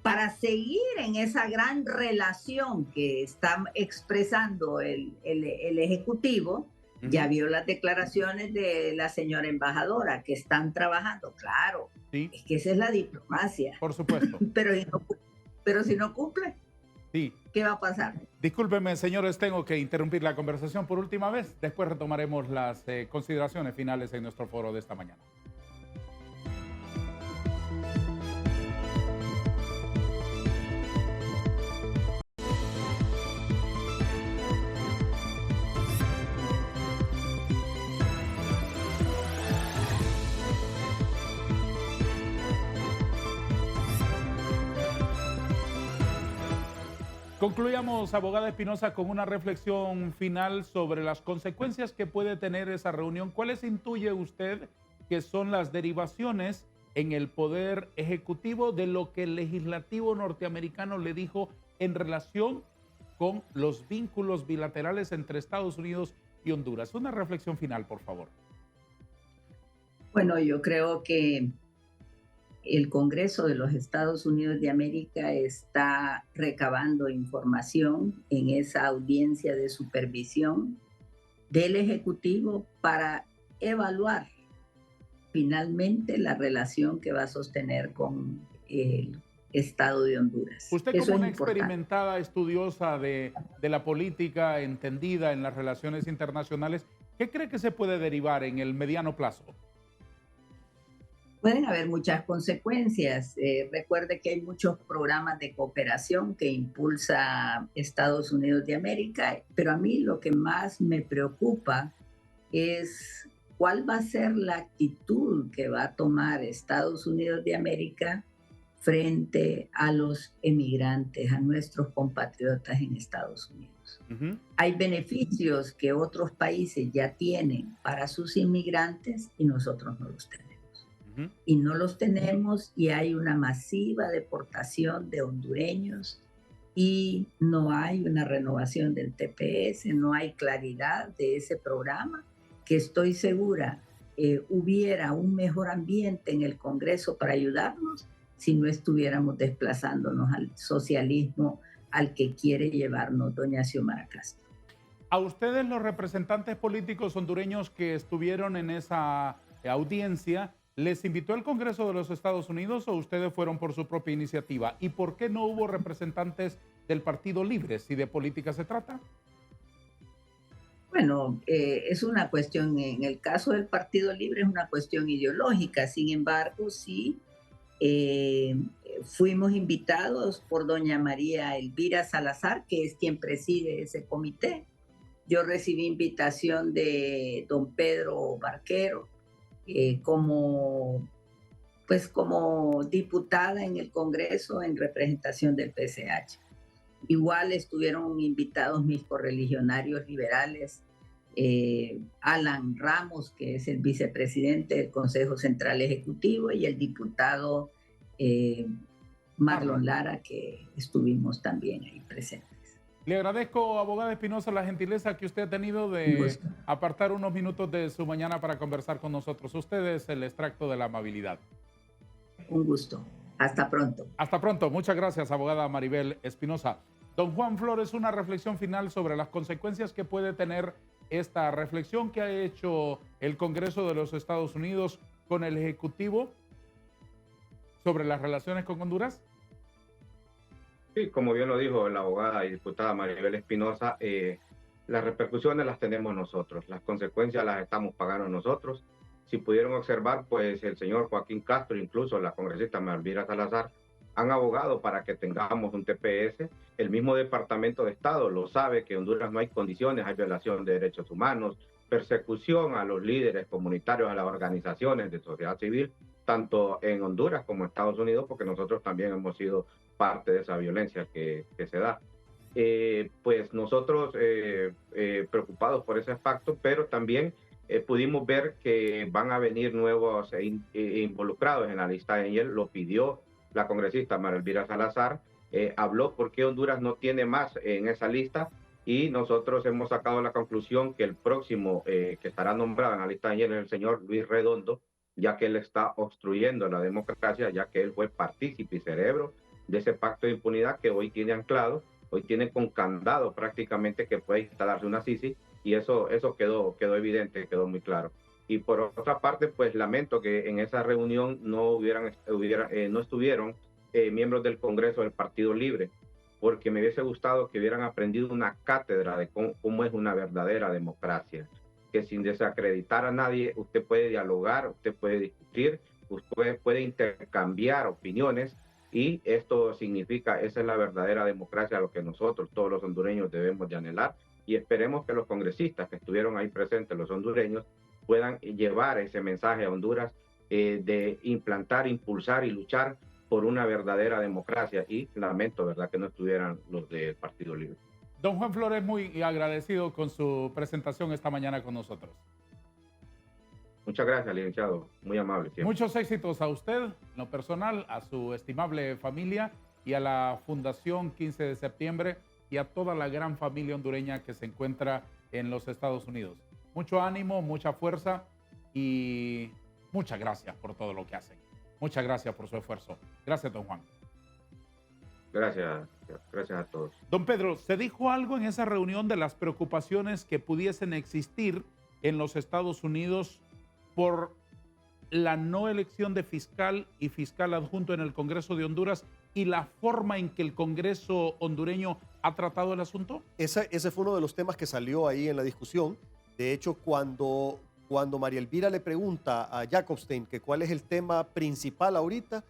Para seguir en esa gran relación que está expresando el Ejecutivo, ya vio las declaraciones de la señora embajadora que están trabajando, claro. Sí. Es que esa es la diplomacia. Por supuesto. pero si no cumple, sí, ¿qué va a pasar? Discúlpeme, señores, tengo que interrumpir la conversación por última vez. Después retomaremos las consideraciones finales en nuestro foro de esta mañana. Concluyamos, abogada Espinosa, con una reflexión final sobre las consecuencias que puede tener esa reunión. ¿Cuáles intuye usted que son las derivaciones en el poder ejecutivo de lo que el legislativo norteamericano le dijo en relación con los vínculos bilaterales entre Estados Unidos y Honduras? Una reflexión final, por favor. Bueno, yo creo que el Congreso de los Estados Unidos de América está recabando información en esa audiencia de supervisión del Ejecutivo para evaluar finalmente la relación que va a sostener con el Estado de Honduras. Usted, como una experimentada estudiosa de la política, entendida en las relaciones internacionales, ¿qué cree que se puede derivar en el mediano plazo? Pueden haber muchas consecuencias. Recuerde que hay muchos programas de cooperación que impulsa Estados Unidos de América, pero a mí lo que más me preocupa es cuál va a ser la actitud que va a tomar Estados Unidos de América frente a los emigrantes, a nuestros compatriotas en Estados Unidos. Hay beneficios que otros países ya tienen para sus inmigrantes y nosotros no los tenemos. Y no los tenemos, y hay una masiva deportación de hondureños y no hay una renovación del TPS, no hay claridad de ese programa, que estoy segura hubiera un mejor ambiente en el Congreso para ayudarnos si no estuviéramos desplazándonos al socialismo al que quiere llevarnos doña Xiomara Castro. ¿A ustedes, los representantes políticos hondureños que estuvieron en esa audiencia, les invitó el Congreso de los Estados Unidos o ustedes fueron por su propia iniciativa? ¿Y por qué no hubo representantes del Partido Libre, si de política se trata? Bueno, es una cuestión, en el caso del Partido Libre es una cuestión ideológica. Sin embargo, sí fuimos invitados por doña María Elvira Salazar, que es quien preside ese comité. Yo recibí invitación de don Pedro Barquero, como diputada en el Congreso en representación del PCH. Igual estuvieron invitados mis correligionarios liberales, Alan Ramos, que es el vicepresidente del Consejo Central Ejecutivo, y el diputado Marlon Lara, que estuvimos también ahí presentes. Le agradezco, abogada Espinosa, la gentileza que usted ha tenido de apartar unos minutos de su mañana para conversar con nosotros. Usted es el extracto de la amabilidad. Un gusto. Hasta pronto. Hasta pronto. Muchas gracias, abogada Maribel Espinosa. Don Juan Flores, una reflexión final sobre las consecuencias que puede tener esta reflexión que ha hecho el Congreso de los Estados Unidos con el Ejecutivo sobre las relaciones con Honduras. Sí, como bien lo dijo la abogada y diputada Maribel Espinosa, las repercusiones las tenemos nosotros, las consecuencias las estamos pagando nosotros. Si pudieron observar, pues el señor Joaquín Castro, incluso la congresista Malvira Salazar, han abogado para que tengamos un TPS. El mismo Departamento de Estado lo sabe, que en Honduras no hay condiciones, hay violación de derechos humanos, persecución a los líderes comunitarios, a las organizaciones de sociedad civil, tanto en Honduras como en Estados Unidos, porque nosotros también hemos sido parte de esa violencia que se da. Pues nosotros preocupados por ese facto, pero también pudimos ver que van a venir nuevos involucrados en la lista. Ayer lo pidió la congresista María Elvira Salazar, habló por qué Honduras no tiene más en esa lista, y nosotros hemos sacado la conclusión que el próximo que estará nombrado en la lista de ayer es el señor Luis Redondo, ya que él está obstruyendo la democracia, ya que él fue partícipe y cerebro de ese pacto de impunidad que hoy tiene anclado, hoy tiene con candado prácticamente, que puede instalarse una CICI, y eso quedó evidente, quedó muy claro. Y por otra parte, pues lamento que en esa reunión no estuvieron miembros del Congreso del Partido Libre, porque me hubiese gustado que hubieran aprendido una cátedra de cómo es una verdadera democracia, que sin desacreditar a nadie, usted puede dialogar, usted puede discutir, usted puede intercambiar opiniones, y esto significa, esa es la verdadera democracia, a lo que nosotros, todos los hondureños, debemos de anhelar, y esperemos que los congresistas que estuvieron ahí presentes, los hondureños, puedan llevar ese mensaje a Honduras, de implantar, impulsar y luchar por una verdadera democracia, y lamento, ¿verdad?, que no estuvieran los del Partido Libre. Don Juan Flores, muy agradecido con su presentación esta mañana con nosotros. Muchas gracias, licenciado. Muy amable siempre. Muchos éxitos a usted, en lo personal, a su estimable familia y a la Fundación 15 de septiembre y a toda la gran familia hondureña que se encuentra en los Estados Unidos. Mucho ánimo, mucha fuerza y muchas gracias por todo lo que hacen. Muchas gracias por su esfuerzo. Gracias, don Juan. Gracias a todos. Don Pedro, ¿se dijo algo en esa reunión de las preocupaciones que pudiesen existir en los Estados Unidos por la no elección de fiscal y fiscal adjunto en el Congreso de Honduras y la forma en que el Congreso hondureño ha tratado el asunto? Ese fue uno de los temas que salió ahí en la discusión. De hecho, cuando María Elvira le pregunta a Jacobstein que cuál es el tema principal ahorita,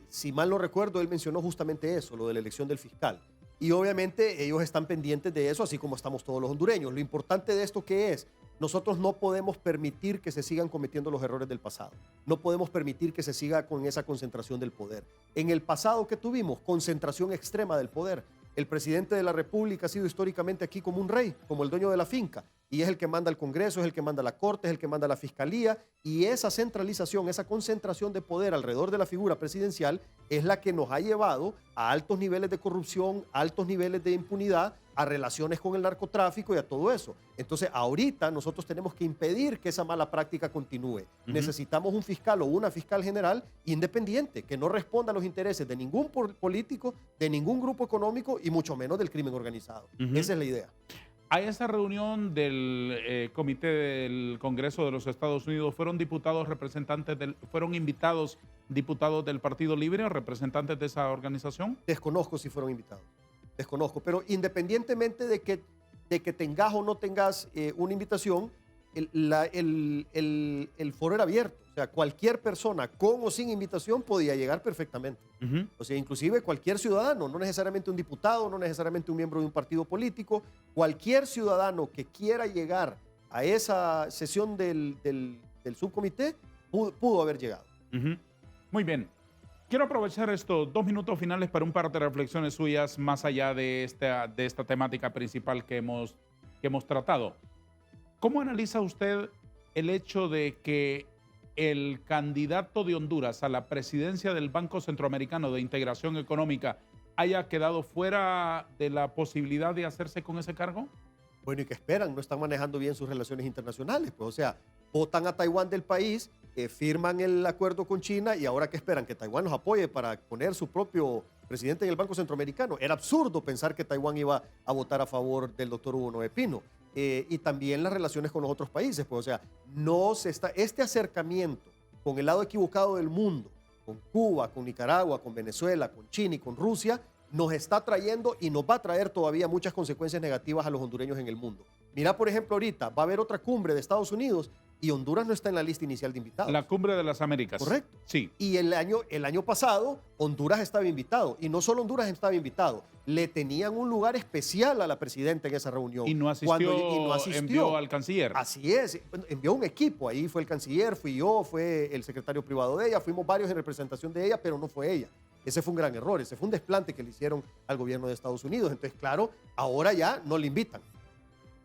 si mal no recuerdo, él mencionó justamente eso, lo de la elección del fiscal. Y obviamente ellos están pendientes de eso, así como estamos todos los hondureños. Lo importante de esto, ¿qué es? Nosotros no podemos permitir que se sigan cometiendo los errores del pasado. No podemos permitir que se siga con esa concentración del poder. En el pasado, ¿qué tuvimos? Concentración extrema del poder. El presidente de la República ha sido históricamente aquí como un rey, como el dueño de la finca, y es el que manda el Congreso, es el que manda la Corte, es el que manda la Fiscalía, y esa centralización, esa concentración de poder alrededor de la figura presidencial es la que nos ha llevado a altos niveles de corrupción, altos niveles de impunidad, a relaciones con el narcotráfico y a todo eso. Entonces, ahorita nosotros tenemos que impedir que esa mala práctica continúe. Necesitamos un fiscal o una fiscal general independiente, que no responda a los intereses de ningún político, de ningún grupo económico y mucho menos del crimen organizado. Esa es la idea. A esa reunión del Comité del Congreso de los Estados Unidos fueron fueron invitados diputados del Partido Libre o representantes de esa organización. Desconozco si fueron invitados. Desconozco, pero independientemente de que tengas o no tengas una invitación, el foro era abierto. O sea, cualquier persona con o sin invitación podía llegar perfectamente. O sea, inclusive cualquier ciudadano, no necesariamente un diputado, no necesariamente un miembro de un partido político, cualquier ciudadano que quiera llegar a esa sesión del subcomité pudo haber llegado. Muy bien. Quiero aprovechar estos 2 minutos finales para un par de reflexiones suyas más allá de esta temática principal que hemos tratado. ¿Cómo analiza usted el hecho de que el candidato de Honduras a la presidencia del Banco Centroamericano de Integración Económica haya quedado fuera de la posibilidad de hacerse con ese cargo? Bueno, ¿y qué esperan? No están manejando bien sus relaciones internacionales. Pues, o sea, votan a Taiwán del país, firman el acuerdo con China y ahora ¿qué esperan? Que Taiwán los apoye para poner su propio presidente en el Banco Centroamericano. Era absurdo pensar que Taiwán iba a votar a favor del doctor Hugo Noé Pino. Y también las relaciones con los otros países. Pues, o sea, este acercamiento con el lado equivocado del mundo, con Cuba, con Nicaragua, con Venezuela, con China y con Rusia, nos está trayendo y nos va a traer todavía muchas consecuencias negativas a los hondureños en el mundo. Mira, por ejemplo, ahorita va a haber otra cumbre de Estados Unidos y Honduras no está en la lista inicial de invitados. La Cumbre de las Américas. Correcto. Sí. Y el año pasado Honduras estaba invitado. Y no solo Honduras estaba invitado, le tenían un lugar especial a la presidenta en esa reunión. Y no asistió, envió al canciller. Así es, envió un equipo. Ahí fue el canciller, fui yo, fue el secretario privado de ella, fuimos varios en representación de ella, pero no fue ella. Ese fue un gran error, ese fue un desplante que le hicieron al gobierno de Estados Unidos. Entonces, claro, ahora ya no le invitan.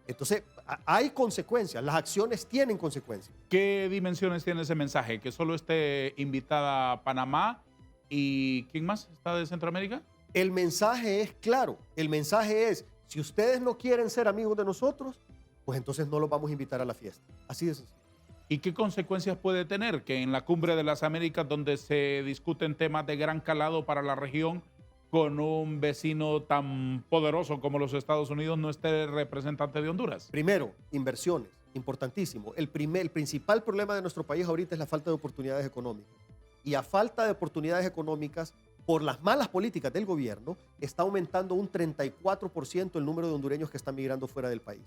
Entonces, hay consecuencias, las acciones tienen consecuencias. ¿Qué dimensiones tiene ese mensaje? ¿Que solo esté invitada Panamá y quién más está de Centroamérica? El mensaje es claro, el mensaje es, si ustedes no quieren ser amigos de nosotros, pues entonces no los vamos a invitar a la fiesta. Así de sencillo. ¿Y qué consecuencias puede tener que en la Cumbre de las Américas, donde se discuten temas de gran calado para la región, con un vecino tan poderoso como los Estados Unidos, no esté representante de Honduras? Primero, inversiones, importantísimo. El principal problema de nuestro país ahorita es la falta de oportunidades económicas. Y a falta de oportunidades económicas, por las malas políticas del gobierno, está aumentando un 34% el número de hondureños que están migrando fuera del país.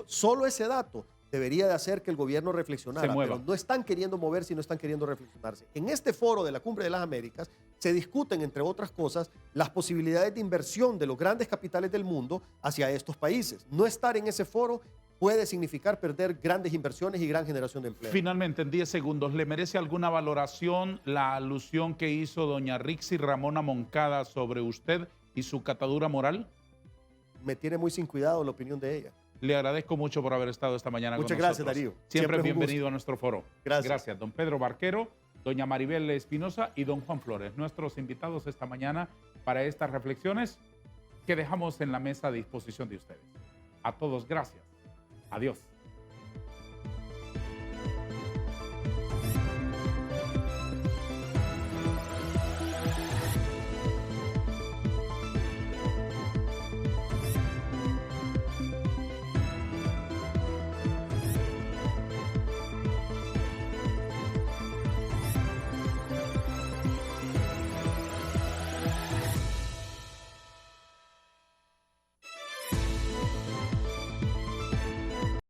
Solo ese dato debería de hacer que el gobierno reflexionara, pero no están queriendo moverse y no están queriendo reflexionarse. En este foro de la Cumbre de las Américas se discuten, entre otras cosas, las posibilidades de inversión de los grandes capitales del mundo hacia estos países. No estar en ese foro puede significar perder grandes inversiones y gran generación de empleo. Finalmente, en 10 segundos, ¿le merece alguna valoración la alusión que hizo doña Rixi Ramona Moncada sobre usted y su catadura moral? Me tiene muy sin cuidado la opinión de ella. Le agradezco mucho por haber estado esta mañana con nosotros. Muchas gracias, Darío. Siempre bienvenido a nuestro foro. Gracias. Gracias, don Pedro Barquero, doña Maribel Espinosa y don Juan Flores, nuestros invitados esta mañana para estas reflexiones que dejamos en la mesa a disposición de ustedes. A todos, gracias. Adiós.